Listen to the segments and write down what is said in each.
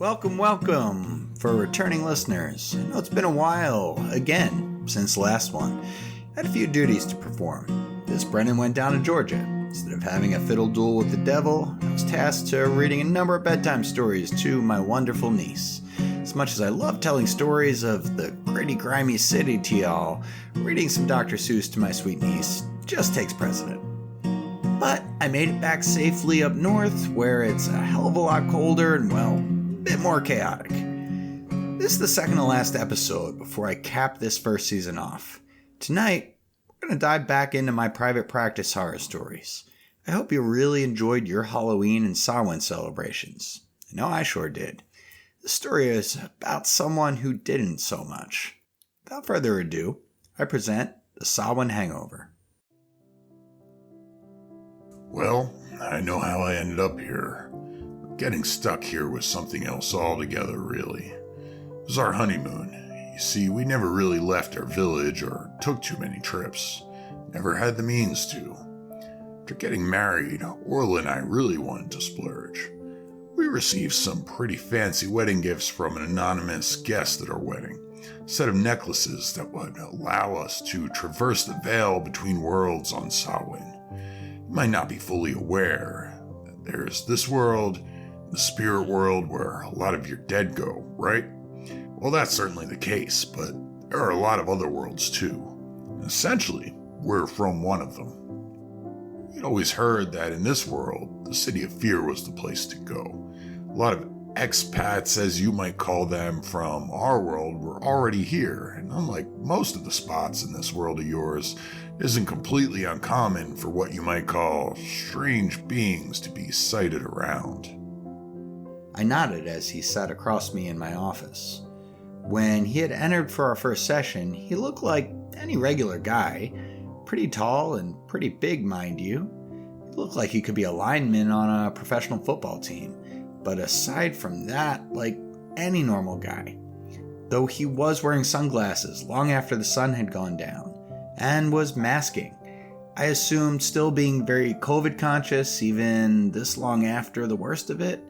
Welcome for returning listeners. I know it's been a while, again, since the last one. I had a few duties to perform. This Brennan went down to Georgia. Instead of having a fiddle duel with the devil, I was tasked to reading a number of bedtime stories to my wonderful niece. As much as I love telling stories of the gritty, grimy city to y'all, reading some Dr. Seuss to my sweet niece just takes precedent. But I made it back safely up north, where it's a hell of a lot colder and, well, a bit more chaotic. This is the second to last episode before I cap this first season off. Tonight, we're going to dive back into my private practice horror stories. I hope you really enjoyed your Halloween and Samhain celebrations. I know I sure did. The story is about someone who didn't so much. Without further ado, I present the Samhain Hangover. Well, I know how I ended up here. Getting stuck here was something else altogether, really. It was our honeymoon. You see, we never really left our village or took too many trips. Never had the means to. After getting married, Orla and I really wanted to splurge. We received some pretty fancy wedding gifts from an anonymous guest at our wedding. A set of necklaces that would allow us to traverse the veil between worlds on Samhain. You might not be fully aware that there's this world, the spirit world, where a lot of your dead go, right? Well, that's certainly the case, but there are a lot of other worlds too. Essentially, we're from one of them. We'd always heard that in this world, the city of Phear was the place to go. A lot of expats, as you might call them, from our world were already here, and unlike most of the spots in this world of yours, it isn't completely uncommon for what you might call strange beings to be sighted around. I nodded as he sat across me in my office. When he had entered for our first session, he looked like any regular guy. Pretty tall and pretty big, mind you. He looked like he could be a lineman on a professional football team. But aside from that, like any normal guy. Though he was wearing sunglasses long after the sun had gone down, and was masking. I assumed still being very COVID conscious even this long after the worst of it.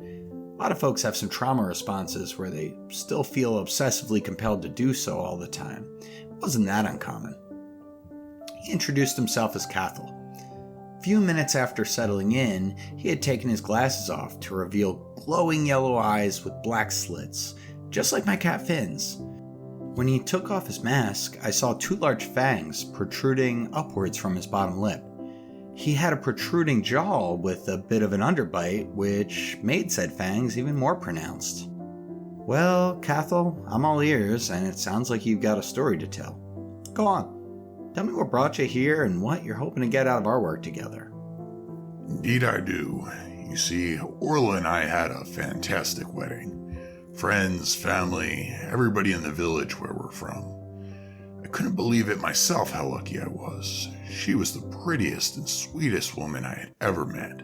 A lot of folks have some trauma responses where they still feel obsessively compelled to do so all the time. It wasn't that uncommon. He introduced himself as Cathal. A few minutes after settling in, he had taken his glasses off to reveal glowing yellow eyes with black slits, just like my cat Finn's. When he took off his mask, I saw two large fangs protruding upwards from his bottom lip. He had a protruding jaw with a bit of an underbite, which made said fangs even more pronounced. Well, Cathal, I'm all ears, and it sounds like you've got a story to tell. Go on. Tell me what brought you here and what you're hoping to get out of our work together. Indeed I do. You see, Orla and I had a fantastic wedding. Friends, family, everybody in the village where we're from. I couldn't believe it myself how lucky I was. She was the prettiest and sweetest woman I had ever met.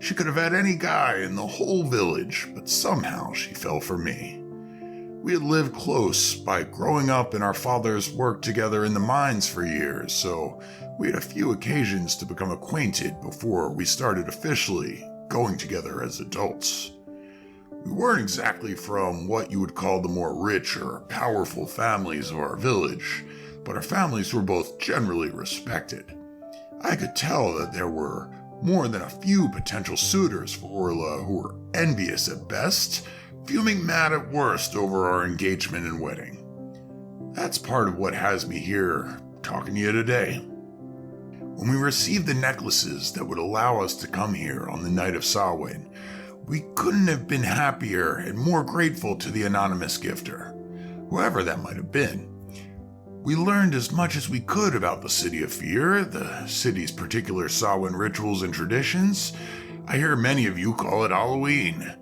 She could have had any guy in the whole village, but somehow she fell for me. We had lived close by growing up and our fathers worked together in the mines for years, so we had a few occasions to become acquainted before we started officially going together as adults. We weren't exactly from what you would call the more rich or powerful families of our village, but our families were both generally respected. I could tell that there were more than a few potential suitors for Orla who were envious at best, fuming mad at worst over our engagement and wedding. That's part of what has me here talking to you today. When we received the necklaces that would allow us to come here on the night of Samhain, we couldn't have been happier and more grateful to the anonymous gifter, whoever that might have been. We learned as much as we could about the city of Phear, the city's particular Samhain rituals and traditions. I hear many of you call it Halloween.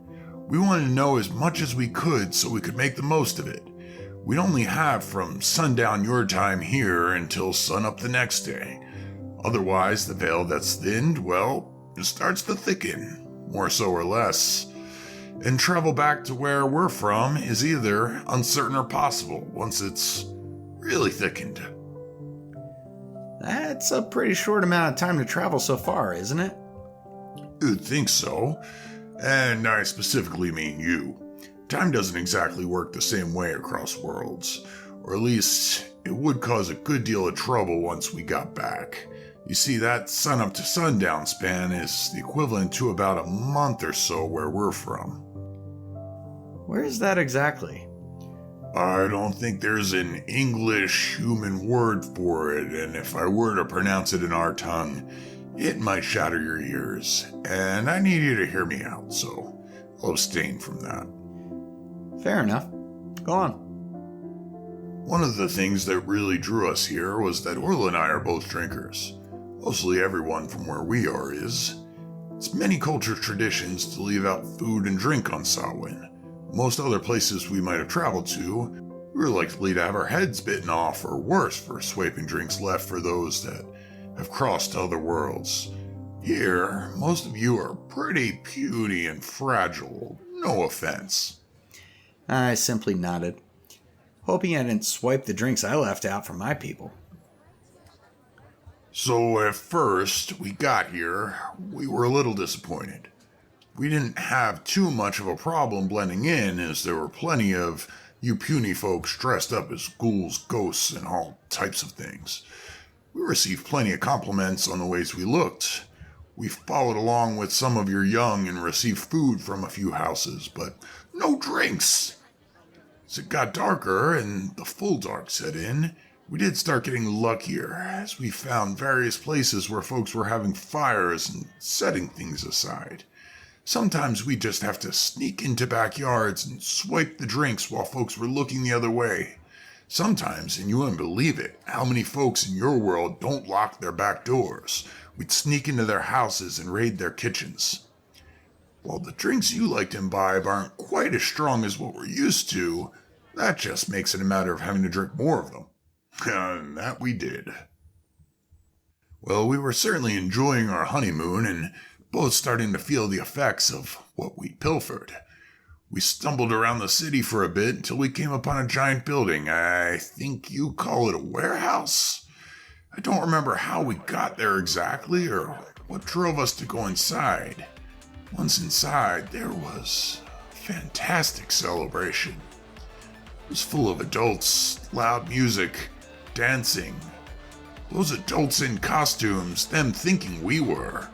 We wanted to know as much as we could so we could make the most of it. We'd only have from sundown your time here until sunup the next day. Otherwise, the veil that's thinned, well, it starts to thicken. More so or less, and travel back to where we're from is either uncertain or possible once it's really thickened. That's a pretty short amount of time to travel so far, isn't it? You'd think so, and I specifically mean you. Time doesn't exactly work the same way across worlds, or at least it would cause a good deal of trouble once we got back. You see, that sunup to sundown span is the equivalent to about a month or so where we're from. Where is that exactly? I don't think there's an English human word for it, and if I were to pronounce it in our tongue, it might shatter your ears, and I need you to hear me out, so I'll abstain from that. Fair enough. Go on. One of the things that really drew us here was that Orla and I are both drinkers. Mostly everyone from where we are is. It's many culture traditions to leave out food and drink on Samhain. Most other places we might have traveled to, we were likely to have our heads bitten off or worse for swiping drinks left for those that have crossed to other worlds. Here, most of you are pretty puny and fragile, no offense. I simply nodded, hoping I didn't swipe the drinks I left out for my people. So at first we got here, we were a little disappointed. We didn't have too much of a problem blending in, as there were plenty of you puny folks dressed up as ghouls, ghosts, and all types of things. We received plenty of compliments on the ways we looked. We followed along with some of your young and received food from a few houses, but no drinks. As it got darker and the full dark set in, we did start getting luckier, as we found various places where folks were having fires and setting things aside. Sometimes we just have to sneak into backyards and swipe the drinks while folks were looking the other way. Sometimes, and you wouldn't believe it, how many folks in your world don't lock their back doors. We'd sneak into their houses and raid their kitchens. While the drinks you like to imbibe aren't quite as strong as what we're used to, that just makes it a matter of having to drink more of them. And that we did. Well, we were certainly enjoying our honeymoon and both starting to feel the effects of what we pilfered. We stumbled around the city for a bit until we came upon a giant building. I think you call it a warehouse? I don't remember how we got there exactly or what drove us to go inside. Once inside, there was a fantastic celebration. It was full of adults, loud music, dancing. Those adults in costumes, them thinking we were.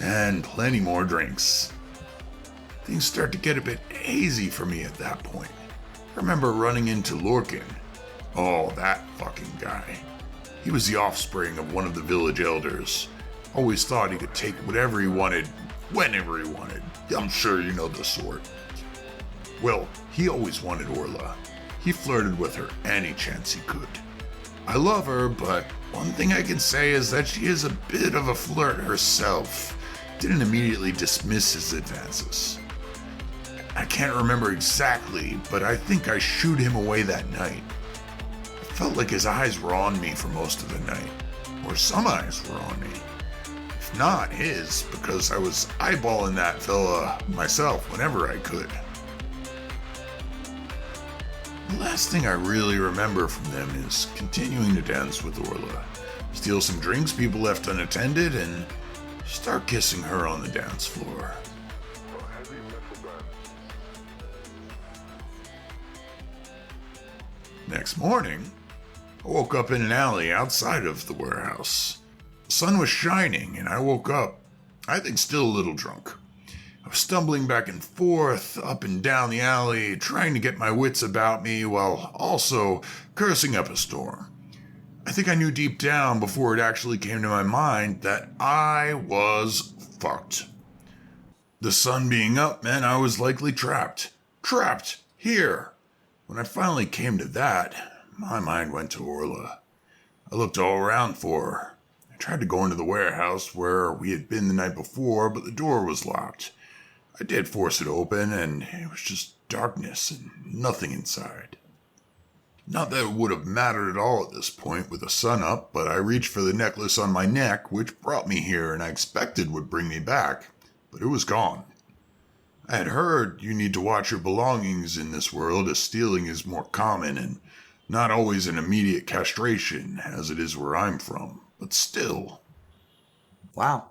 And plenty more drinks. Things start to get a bit hazy for me at that point. I remember running into Lorcan. Oh, that fucking guy. He was the offspring of one of the village elders. Always thought he could take whatever he wanted, whenever he wanted. I'm sure you know the sort. Well, he always wanted Orla. He flirted with her any chance he could. I love her, but one thing I can say is that she is a bit of a flirt herself. Didn't immediately dismiss his advances. I can't remember exactly, but I think I shooed him away that night. I felt like his eyes were on me for most of the night, or some eyes were on me. If not his, because I was eyeballing that fella myself whenever I could. The last thing I really remember from them is continuing to dance with Orla, steal some drinks people left unattended, and start kissing her on the dance floor. Next morning, I woke up in an alley outside of the warehouse. The sun was shining, and I woke up, I think still a little drunk. I was stumbling back and forth, up and down the alley, trying to get my wits about me while also cursing up a storm. I think I knew deep down before it actually came to my mind that I was fucked. The sun being up meant I was likely trapped. Trapped here. When I finally came to that, my mind went to Orla. I looked all around for her. I tried to go into the warehouse where we had been the night before, but the door was locked. I did force it open, and it was just darkness and nothing inside. Not that it would have mattered at all at this point with the sun up, but I reached for the necklace on my neck, which brought me here and I expected would bring me back, but it was gone. I had heard you need to watch your belongings in this world, as stealing is more common and not always an immediate castration, as it is where I'm from, but still. Wow.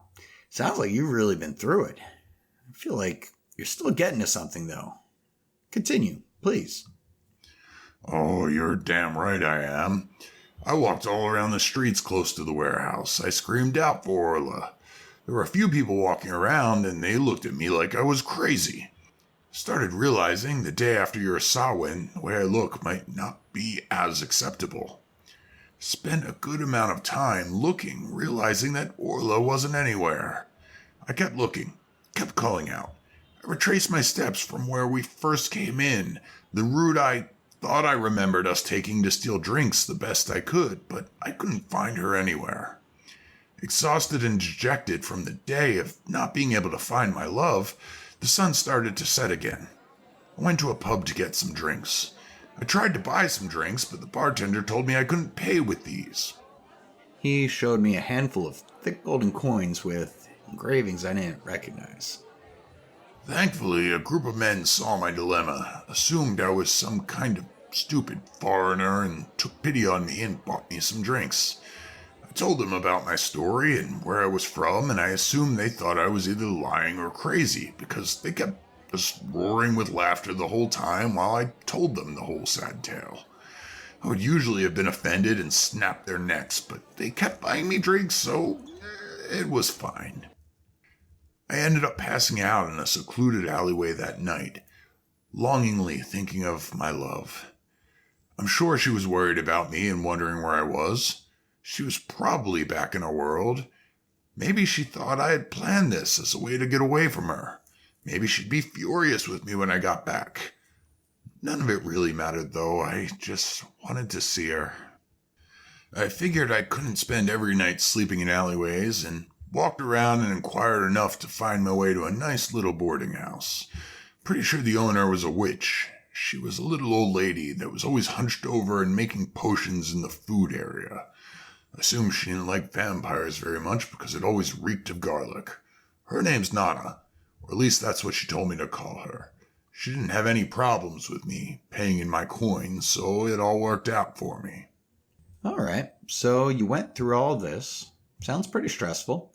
Sounds like you've really been through it. I feel like you're still getting to something, though. Continue, please. Oh, you're damn right I am. I walked all around the streets close to the warehouse. I screamed out for Orla. There were a few people walking around, and they looked at me like I was crazy. Started realizing the day after your Samhain, the way I look might not be as acceptable. Spent a good amount of time looking, realizing that Orla wasn't anywhere. I kept looking, kept calling out. I retraced my steps from where we first came in, the route I thought I remembered us taking to steal drinks the best I could, but I couldn't find her anywhere. Exhausted and dejected from the day of not being able to find my love, the sun started to set again. I went to a pub to get some drinks. I tried to buy some drinks, but the bartender told me I couldn't pay with these. He showed me a handful of thick golden coins with engravings I didn't recognize. Thankfully, a group of men saw my dilemma, assumed I was some kind of stupid foreigner, and took pity on me and bought me some drinks. I told them about my story and where I was from, and I assumed they thought I was either lying or crazy, because they kept just roaring with laughter the whole time while I told them the whole sad tale. I would usually have been offended and snapped their necks, but they kept buying me drinks, so it was fine. I ended up passing out in a secluded alleyway that night, longingly thinking of my love. I'm sure she was worried about me and wondering where I was. She was probably back in her world. Maybe she thought I had planned this as a way to get away from her. Maybe she'd be furious with me when I got back. None of it really mattered, though. I just wanted to see her. I figured I couldn't spend every night sleeping in alleyways, and walked around and inquired enough to find my way to a nice little boarding house. Pretty sure the owner was a witch. She was a little old lady that was always hunched over and making potions in the food area. I assumed she didn't like vampires very much because it always reeked of garlic. Her name's Nana, or at least that's what she told me to call her. She didn't have any problems with me paying in my coins, so it all worked out for me. All right, so you went through all this. Sounds pretty stressful.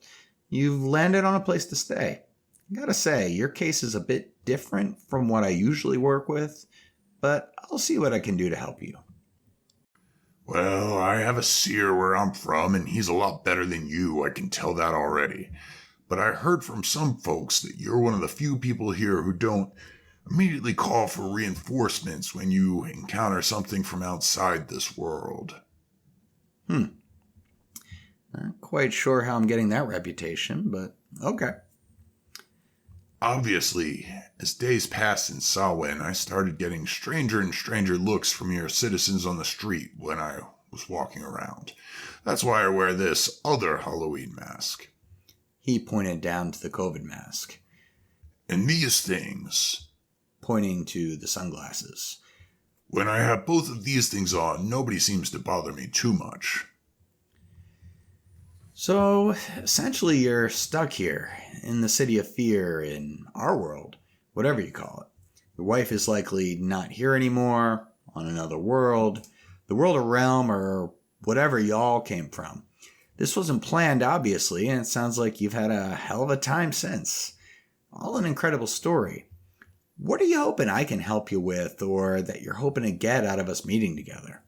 You've landed on a place to stay. I gotta say, your case is a bit different from what I usually work with, but I'll see what I can do to help you. Well, I have a seer where I'm from, and he's a lot better than you, I can tell that already. But I heard from some folks that you're one of the few people here who don't immediately call for reinforcements when you encounter something from outside this world. Not quite sure how I'm getting that reputation, but okay. Obviously, as days passed in Samhain, I started getting stranger and stranger looks from your citizens on the street when I was walking around. That's why I wear this other Halloween mask. He pointed down to the COVID mask. And these things, pointing to the sunglasses. When I have both of these things on, nobody seems to bother me too much. So, essentially you're stuck here, in the city of Phear, in our world, whatever you call it. Your wife is likely not here anymore, on another world, the world or realm, or whatever y'all came from. This wasn't planned, obviously, and it sounds like you've had a hell of a time since. All an incredible story. What are you hoping I can help you with, or that you're hoping to get out of us meeting together?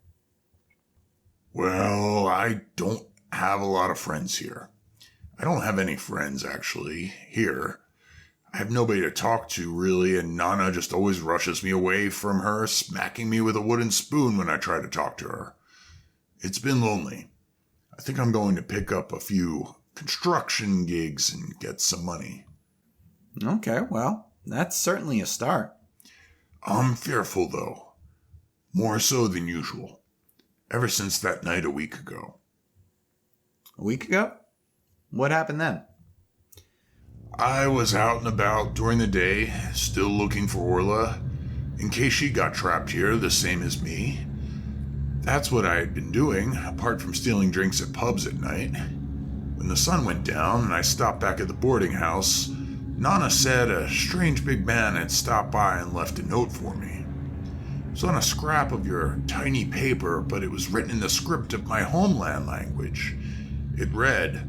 Well, I don't have a lot of friends here. I don't have any friends, actually, here. I have nobody to talk to, really, and Nana just always rushes me away from her, smacking me with a wooden spoon when I try to talk to her. It's been lonely. I think I'm going to pick up a few construction gigs and get some money. Okay, well, that's certainly a start. I'm fearful, though. More so than usual. Ever since that night a week ago. A week ago? What happened then? I was out and about during the day, still looking for Orla, in case she got trapped here the same as me. That's what I had been doing, apart from stealing drinks at pubs at night. When the sun went down and I stopped back at the boarding house, Nana said a strange big man had stopped by and left a note for me. It was on a scrap of your tiny paper, but it was written in the script of my homeland language. It read,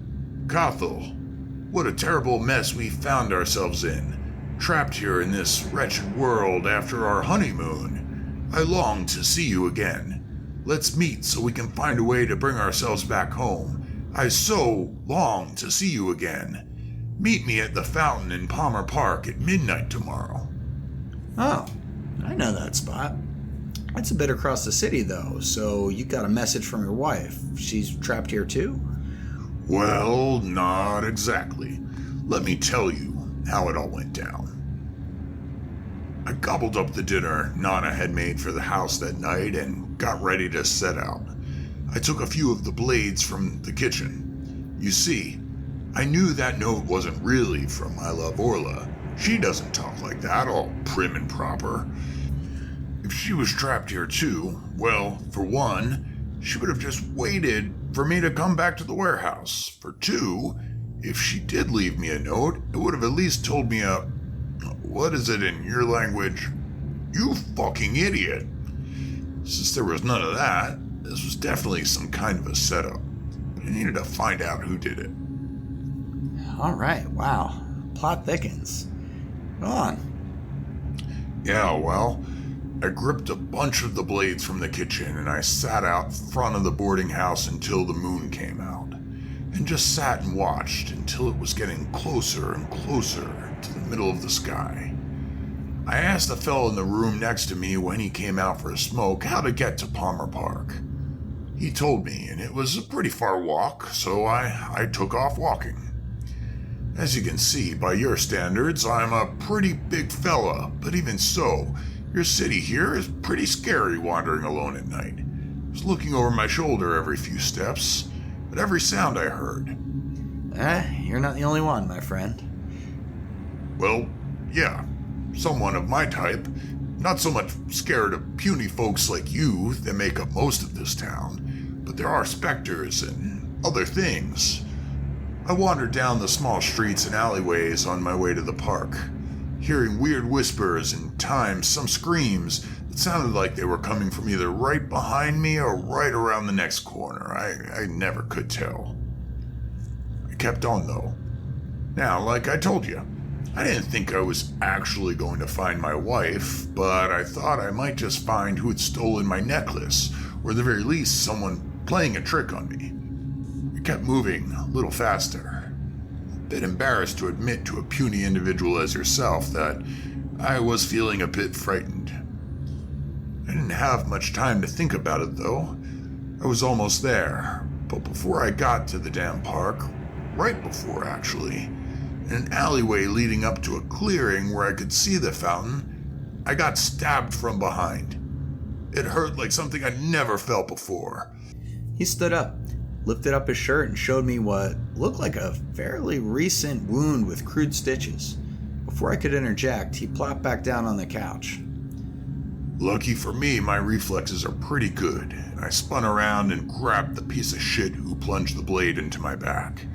"Cathal, what a terrible mess we found ourselves in. trapped here in this wretched world after our honeymoon. I long to see you again. Let's meet so we can find a way to bring ourselves back home. I so long to see you again. Meet me at the fountain in Palmer Park at midnight tomorrow." Oh, I know that spot. It's a bit across the city, though, so you got a message from your wife. She's trapped here, too? Well, not exactly. Let me tell you how it all went down. I gobbled up the dinner Nana had made for the house that night and got ready to set out. I took a few of the blades from the kitchen. You see, I knew that note wasn't really from my love Orla. She doesn't talk like that, all prim and proper. If she was trapped here too, well, for one, she would have just waited for me to come back to the warehouse. For two, if she did leave me a note, it would have at least told me what is it in your language? "You fucking idiot." Since there was none of that, this was definitely some kind of a setup. But I needed to find out who did it. All right, wow. Plot thickens. Go on. Yeah, well, I gripped a bunch of the blades from the kitchen and I sat out front of the boarding house until the moon came out, and just sat and watched until it was getting closer and closer to the middle of the sky. I asked the fellow in the room next to me when he came out for a smoke how to get to Palmer Park. He told me, and it was a pretty far walk, so I took off walking. As you can see, by your standards, I'm a pretty big fella, but even so, your city here is pretty scary wandering alone at night. I was looking over my shoulder every few steps, at every sound I heard. You're not the only one, my friend. Well, yeah, someone of my type. Not so much scared of puny folks like you that make up most of this town, but there are specters and other things. I wandered down the small streets and alleyways on my way to the park, hearing weird whispers and times some screams that sounded like they were coming from either right behind me or right around the next corner. I never could tell. I kept on though. Now, like I told you, I didn't think I was actually going to find my wife, but I thought I might just find who had stolen my necklace, or at the very least someone playing a trick on me. I kept moving a little faster, a bit embarrassed to admit to a puny individual as yourself that I was feeling a bit frightened. I didn't have much time to think about it though. I was almost there, but before I got to the damn park, right before actually, in an alleyway leading up to a clearing where I could see the fountain, I got stabbed from behind. It hurt like something I'd never felt before. He stood up, lifted up his shirt, and showed me what looked like a fairly recent wound with crude stitches. Before I could interject, he plopped back down on the couch. Lucky for me, my reflexes are pretty good, and I spun around and grabbed the piece of shit who plunged the blade into my back.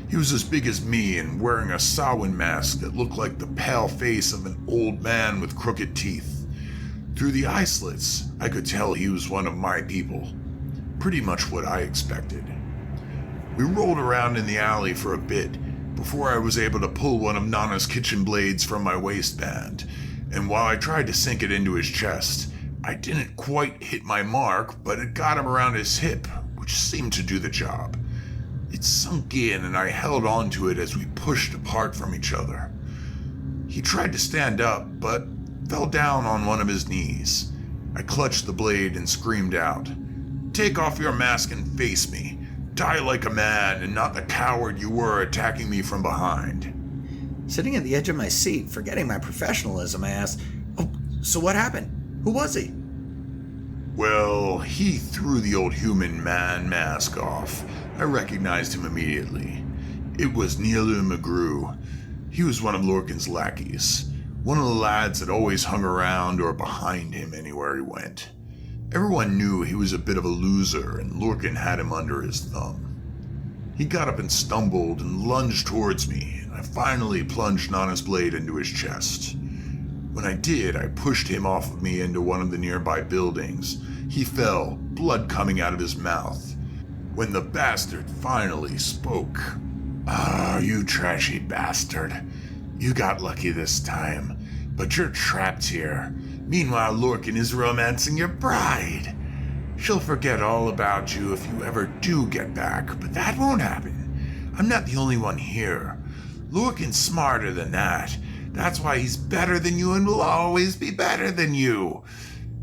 He was as big as me and wearing a Samhain mask that looked like the pale face of an old man with crooked teeth. Through the eye slits, I could tell he was one of my people. Pretty much what I expected. We rolled around in the alley for a bit before I was able to pull one of Nana's kitchen blades from my waistband, and while I tried to sink it into his chest, I didn't quite hit my mark, but it got him around his hip, which seemed to do the job. It sunk in and I held onto it as we pushed apart from each other. He tried to stand up, but fell down on one of his knees. I clutched the blade and screamed out, "Take off your mask and face me. Die like a man and not the coward you were attacking me from behind." Sitting at the edge of my seat, forgetting my professionalism, I asked, "Oh, so what happened? Who was he?" Well, he threw the old human man mask off. I recognized him immediately. It was Neelu McGrew. He was one of Lorcan's lackeys, one of the lads that always hung around or behind him anywhere he went. Everyone knew he was a bit of a loser and Lorcan had him under his thumb. He got up and stumbled and lunged towards me, and I finally plunged Nana's blade into his chest. When I did, I pushed him off of me into one of the nearby buildings. He fell, blood coming out of his mouth. When the bastard finally spoke, "Ah, you trashy bastard. You got lucky this time, but you're trapped here. Meanwhile, Lorcan is romancing your bride. She'll forget all about you if you ever do get back, but that won't happen. I'm not the only one here. Lorcan's smarter than that. That's why he's better than you and will always be better than you.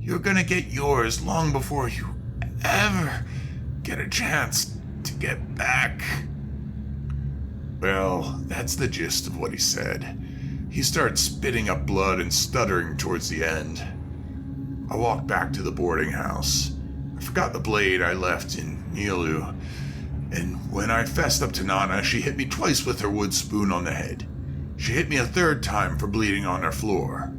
You're gonna get yours long before you ever get a chance to get back. Well, that's the gist of what he said. He started spitting up blood and stuttering towards the end. I walked back to the boarding house. I forgot the blade I left in Nilu, and when I fessed up to Nana, she hit me twice with her wood spoon on the head. She hit me a third time for bleeding on her floor.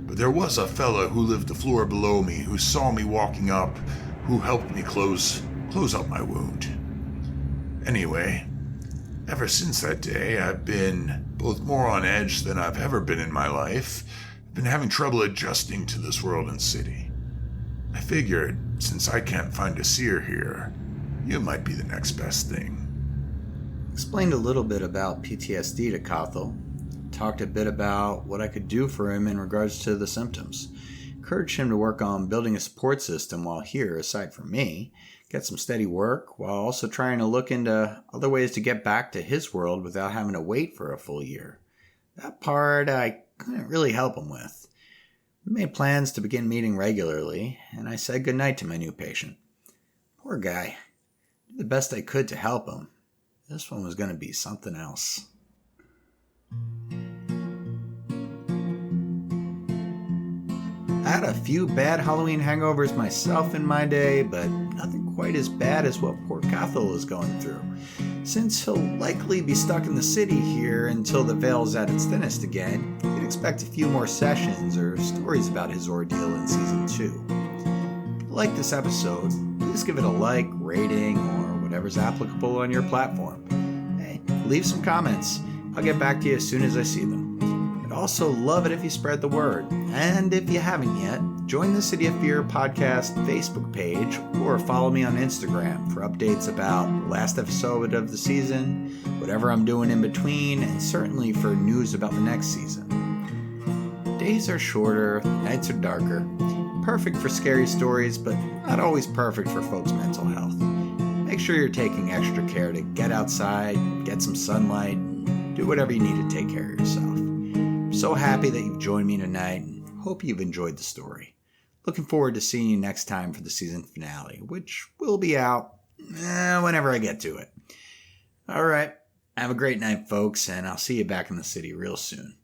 But there was a fella who lived the floor below me who saw me walking up, who helped me close up my wound. Anyway, ever since that day, I've been both more on edge than I've ever been in my life. I've been having trouble adjusting to this world and city. I figured, since I can't find a seer here, you might be the next best thing. Explained a little bit about PTSD to Kothel. Talked a bit about what I could do for him in regards to the symptoms. Encouraged him to work on building a support system while here, aside from me. Get some steady work, while also trying to look into other ways to get back to his world without having to wait for a full year. That part I couldn't really help him with. We made plans to begin meeting regularly, and I said goodnight to my new patient. Poor guy. Did the best I could to help him. This one was going to be something else. I had a few bad Halloween hangovers myself in my day, but nothing quite as bad as what poor Kothel is going through. Since he'll likely be stuck in the city here until the veil's at its thinnest again, you'd expect a few more sessions or stories about his ordeal in Season 2. If you like this episode, please give it a like, rating, or whatever's applicable on your platform. Hey, leave some comments. I'll get back to you as soon as I see them. I'd also love it if you spread the word. And if you haven't yet, join the City of Phear podcast Facebook page or follow me on Instagram for updates about the last episode of the season, whatever I'm doing in between, and certainly for news about the next season. Days are shorter, nights are darker. Perfect for scary stories, but not always perfect for folks' mental health. Make sure you're taking extra care to get outside, get some sunlight, and do whatever you need to take care of yourself. I'm so happy that you've joined me tonight, and hope you've enjoyed the story. Looking forward to seeing you next time for the season finale, which will be out whenever I get to it. All right, have a great night, folks, and I'll see you back in the city real soon.